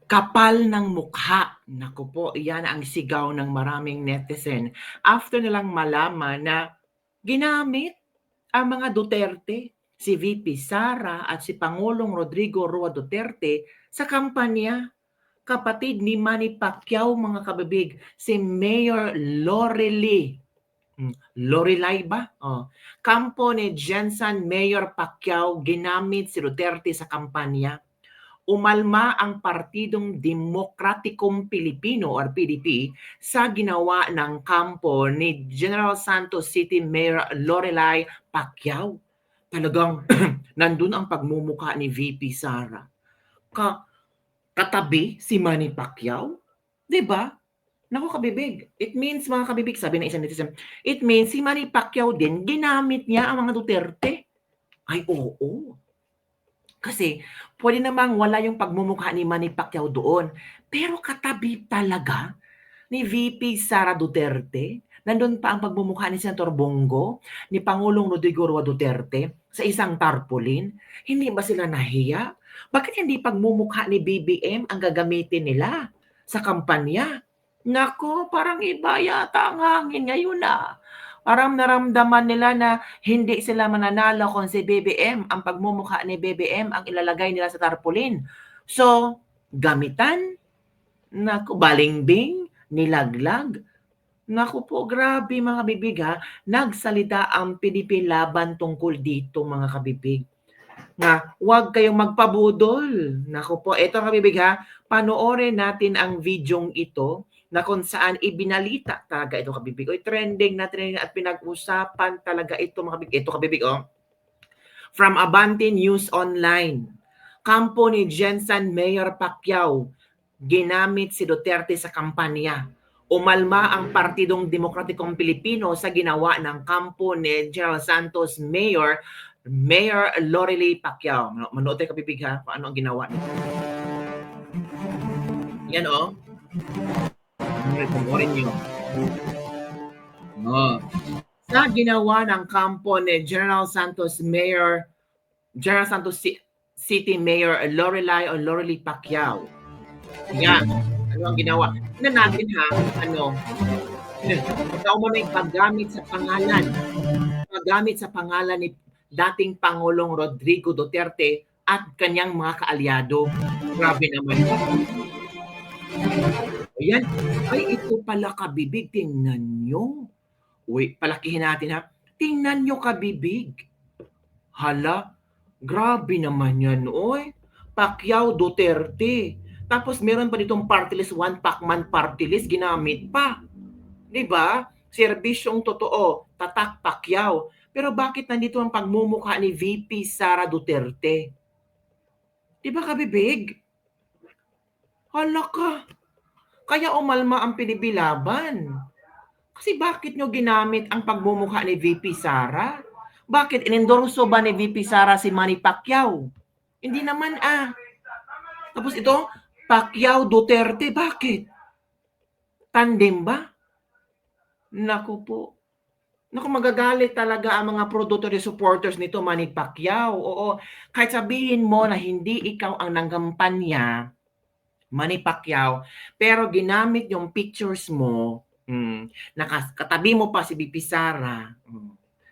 Kapal ng mukha. Naku po, iyan ang sigaw ng maraming netizen after nilang malaman na ginamit ang mga Duterte, si VP Sara at si Pangulong Rodrigo Roa Duterte sa kampanya. Kapatid ni Manny Pacquiao, mga kabibig, si Mayor Lorely. Lorelai ba? Kampo ni Jensan Mayor Pacquiao, ginamit si Duterte sa kampanya. Umalma ang Partidong Demokratikong Pilipino or PDP sa ginawa ng kampo ni General Santos City Mayor Lorelai Pacquiao. Talagang nandun ang pagmumukha ni VP Sara. Katabi si Manny Pacquiao? 'Di ba? Naku kabibig, it means mga kabibig, sabi ng isang netizen, it means si Manny Pacquiao din ginamit niya ang mga Duterte. Ay oo. Kasi pwede namang wala yung pagmumukha ni Manny Pacquiao doon, pero katabi talaga ni VP Sara Duterte. Nandun pa ang pagmumukha ni Senator Bongo, ni Pangulong Rodrigo Roa Duterte sa isang tarpaulin. Hindi ba sila nahiya? Bakit hindi pagmumukha ni BBM ang gagamitin nila sa kampanya? Nako, parang iba yata ang hangin ngayon Parang naramdaman nila na hindi sila mananalo kung si BBM, ang pagmumukha ni BBM ang ilalagay nila sa tarpaulin. So, gamitan, naku, balingbing, nilaglag. Naku po, grabe mga kabibig nagsalita ang PDP laban tungkol dito mga kabibig. Na huwag kayong magpabudol. Naku po, eto kabibig panoorin natin ang videong ito na kung saan ibinalita talaga ito kabibig. Trending at pinag-usapan talaga ito mga kabibig. Ito kabibig From Abante News Online. Kampo ni Jensan Mayor Pacquiao, ginamit si Duterte sa kampanya. Umalma ang Partidong Demokratikong Pilipino sa ginawa ng kampo ni General Santos Mayor Lorely Pacquiao. Manood tayo kabibig kung ano ang ginawa nito. Yan Panoorin nyo. Sa ginawa ng kampo ni General Santos City Mayor Lorely Pacquiao. Yan. Ano ang ginawa? Tingnan natin ikaw mo na yung paggamit sa pangalan ni dating Pangulong Rodrigo Duterte at kanyang mga kaalyado. Grabe naman. Ayan. Ay, ito pala kabibig. Tingnan nyo. Uy, palakihin natin Tingnan nyo kabibig. Hala, grabe naman yan, oy. Pacquiao Duterte. Tapos meron pa ditong party list, one Pacman party list, ginamit pa. 'Di ba? Serbisyong totoo, tatak Pacquiao. Pero bakit nandito ang pagmumukha ni VP Sara Duterte? 'Di ba kabibig? Hala ka. Kaya umalma ang pinibilaban. Kasi bakit nyo ginamit ang pagmumukha ni VP Sara? Bakit inendorso ba ni VP Sara si Manny Pacquiao? Hindi naman Tapos ito, Pacquiao Duterte, bakit? Tandem ba? Naku po. Naku, magagalit talaga ang mga pro-Duterte supporters nito, Manny Pacquiao. Oo, kahit sabihin mo na hindi ikaw ang nanggampanya, Manny Pacquiao, pero ginamit yung pictures mo, katabi mo pa si VP Sara,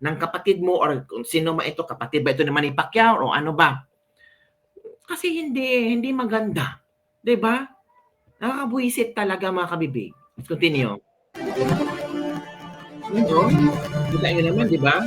ng kapatid mo or kung sino man ito, kapatid ba ito ni Manny Pacquiao o ano ba? Kasi hindi maganda. 'Di ba? Nakakabuisit talaga mga kabibig. Let's continue. Kita nyo naman, 'di ba?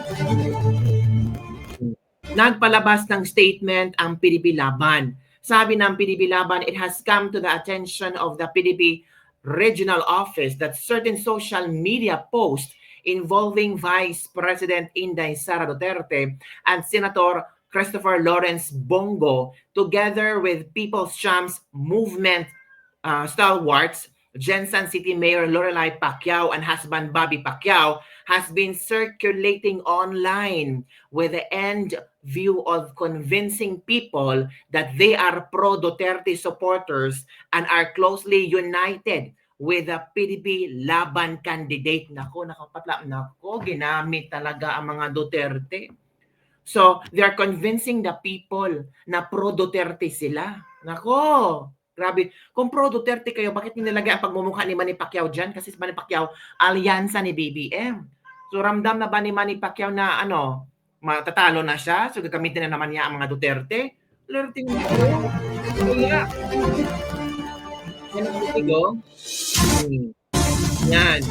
Nagpalabas ng statement ang PDP Laban. Sabi ng PDP Laban, it has come to the attention of the PDP regional office that certain social media posts involving Vice President Inday Sara Duterte and Senator Christopher Lawrence Bongo, together with People's Champs Movement stalwarts, Jensan City Mayor Lorelai Pacquiao and husband Bobby Pacquiao, has been circulating online with the end view of convincing people that they are pro-Duterte supporters and are closely united with the PDP Laban candidate. Nako, ginamit talaga ang mga Duterte. So, they're convincing the people na pro-Duterte sila. Nako, Grabe. Kung pro Duterte kayo, bakit nilagay ang pagmumukha ni Manny Pacquiao dyan? Kasi si Manny Pacquiao, alyansa ni BBM. So ramdam na ba ni Manny Pacquiao na matatalo na siya? So gagamitin na naman niya ang mga Duterte? Flirting mo. Kaya, yan ang tigo. Yan.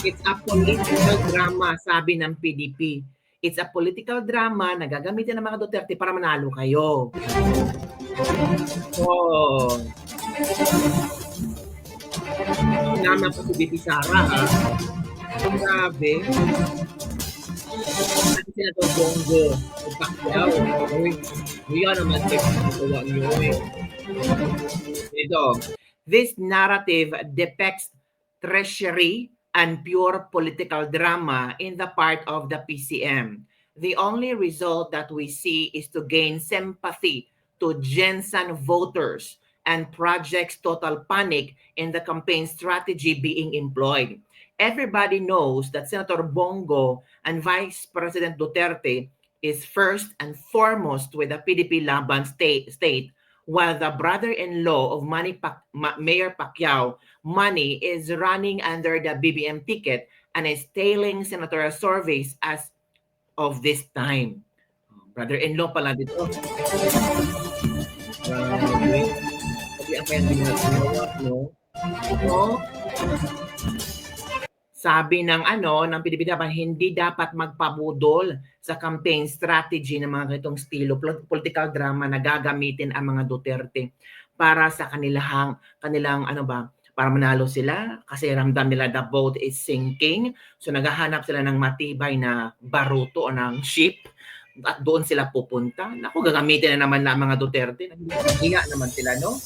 It's a political drama, sabi ng PDP. It's a political drama na gagamitin ng mga Duterte para manalo kayo. Oh. Sinama pa si BP Sara, ha? Grabe. Kasi Senator Bongo, Pacquiao. Yan naman ginagawa niyo eh. Ito, this narrative depicts treachery and pure political drama in the part of the PCM. The only result that we see is to gain sympathy to Jensen voters and projects total panic in the campaign strategy being employed. Everybody knows that Senator Bongo and Vice President Duterte is first and foremost with the PDP Laban state, while the brother-in-law of Mayor Pacquiao, Manny, is running under the BBM ticket and is tailing senatorial surveys as of this time. Brother-in-law pala dito. Sabi ang kaya ginagawa, no? Sabi ng PDP dapat hindi dapat magpabudol sa campaign strategy ng mga ganitong estilo political drama na gagamitin ang mga Duterte para sa kanilang para manalo sila kasi ramdam nila the boat is sinking. So naghahanap sila ng matibay na baruto o ng ship at doon sila pupunta. Naku, gagamitin na naman na mga Duterte. Hiya naman sila, no?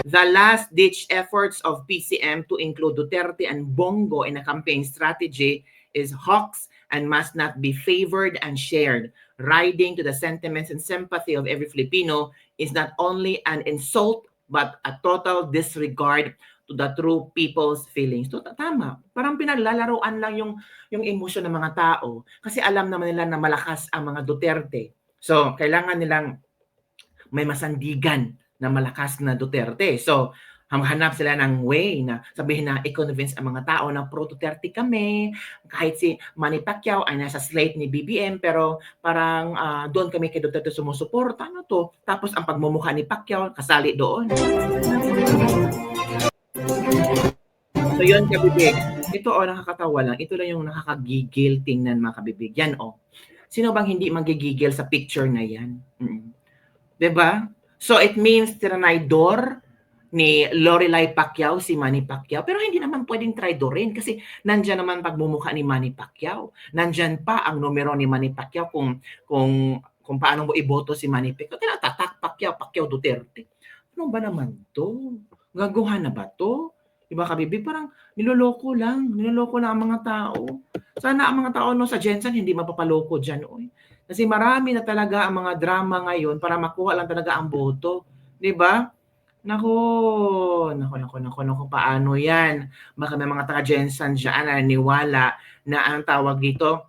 The last-ditch efforts of PCM to include Duterte and Bongo in a campaign strategy is hoax and must not be favored and shared. Riding to the sentiments and sympathy of every Filipino is not only an insult but a total disregard to the true people's feelings. Tama. Parang pinaglalaroan lang yung emosyon ng mga tao kasi alam naman nila na malakas ang mga Duterte. So, kailangan nilang may masandigan na malakas na Duterte. So, hanap sila ng way na sabihin na i-convince ang mga tao na pro-Duterte kami. Kahit si Manny Pacquiao ay nasa slate ni BBM, pero parang doon kami kay Duterte sumusuporta. Ano to? Tapos ang pagmumukha ni Pacquiao, kasali doon. So yun, kabibig. Ito nakakatawa lang. Ito lang yung nakakagigil tingnan mga kabibig. Yan Sino bang hindi magigigil sa picture na yan? Diba? So it means tinaydor ni Lorelai Pacquiao si Manny Pacquiao, pero hindi naman pwedeng traidorin kasi nandyan naman pagmumukha ni Manny Pacquiao. Nandyan pa ang numero ni Manny Pacquiao kung paano mo iboto si Manny Pacquiao. Tinatatak Pacquiao Duterte. Ano ba naman to? Gaguhan na ba to? Diba kabibig? Parang niloloko lang ang mga tao. Sana ang mga tao sa Jensen hindi mapapaloko dyan. Kasi marami na talaga ang mga drama ngayon para makuha lang talaga ang boto. 'Di ba? Naku, paano yan? Baka may mga taga-Jensen dyan na naniwala na ang tawag dito,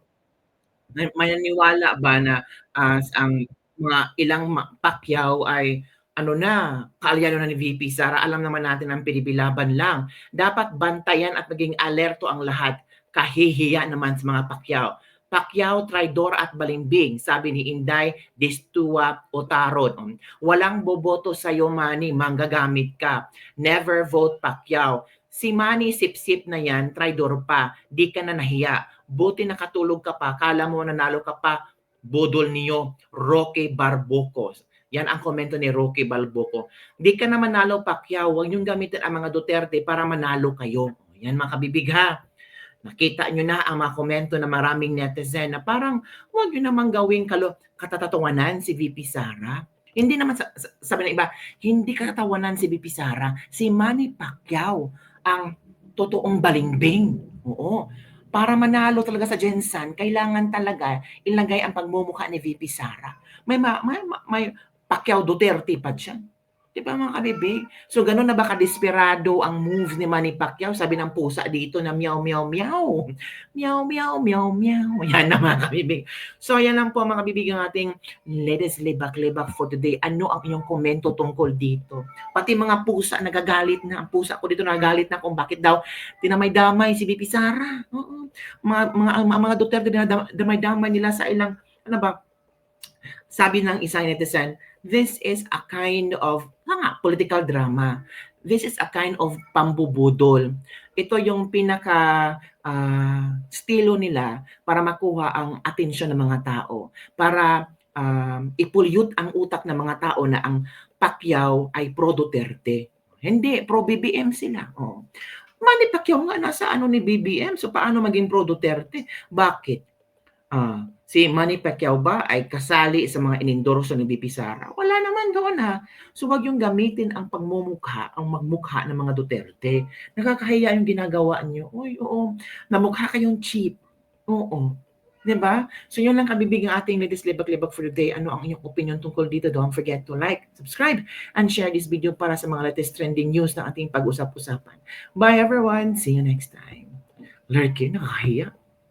may naniwala ba na ang mga ilang Pacquiao ay kaalyano na ni VP Sara. Alam naman natin ang PDP laban lang. Dapat bantayan at maging alerto ang lahat. Kahihiya naman sa mga Pacquiao. Pacquiao, traidor at balimbing, sabi ni Inday Distua Otaron. Walang boboto sa iyo, Manny, manggagamit ka. Never vote Pacquiao. Si Manny sip-sip na yan, traidor pa. Di ka na nahiya. Buti nakatulog ka pa, kala mo nanalo ka pa. Budol niyo, Roque Barbocos. Yan ang komento ni Roque Balboco. Di ka na manalo, Pacquiao. Huwag niyong gamitin ang mga Duterte para manalo kayo. Yan mga kabibig ha. Nakita nyo na ang mga komento na maraming netizen na parang huwag nyo namang gawing katatawanan si VP Sara. Hindi naman, sabi ng iba, hindi katatawanan si VP Sara. Si Manny Pacquiao ang totoong balimbing. Oo. Para manalo talaga sa Jensen, kailangan talaga ilagay ang pagmumukha ni VP Sara. May Pacquiao Duterte pa dyan. 'Di ba mga kabibig? So gano'n na ba kadesperado ang moves ni Manny Pacquiao, sabi ng pusa dito na meow, meow, meow. Meow, meow, meow, meow. Yan na mga kabibig. So yan lang po mga kabibig ang ating latest libak-libak for today. Ano ang inyong komento tungkol dito? Pati mga pusa nagagalit na. Ang pusa ko dito nagagalit na kung bakit daw dinamay-damay si VP Sara. Oo. Mga Duterte dinamay-damay nila sa ilang, ano ba, sabi ng isang netizen, this is a kind of political drama. This is a kind of pambubudol. Ito yung pinaka estilo nila para makuha ang atensyon ng mga tao. Para ipulyut ang utak ng mga tao na ang Pacquiao ay pro-Duterte. Hindi, pro-BBM sila. Oh. Manny Pacquiao nga nasa ano ni BBM, so paano maging pro-Duterte? Bakit? Si Manny Pacquiao ba ay kasali sa mga inendorso ni VP Sara? Wala naman doon So wag yung gamitin ang pagmumukha, ang magmukha ng mga Duterte. Nakakahiya yung ginagawa niyo. Uy, oo, namukha kayong cheap. Oo. 'Di ba? So yun lang kabibig ang ating latest libak-libak for the day. Ano ang inyong opinion tungkol dito? Don't forget to like, subscribe, and share this video para sa mga latest trending news na ating pag-usap-usapan. Bye everyone! See you next time. Lurky, nakahiya.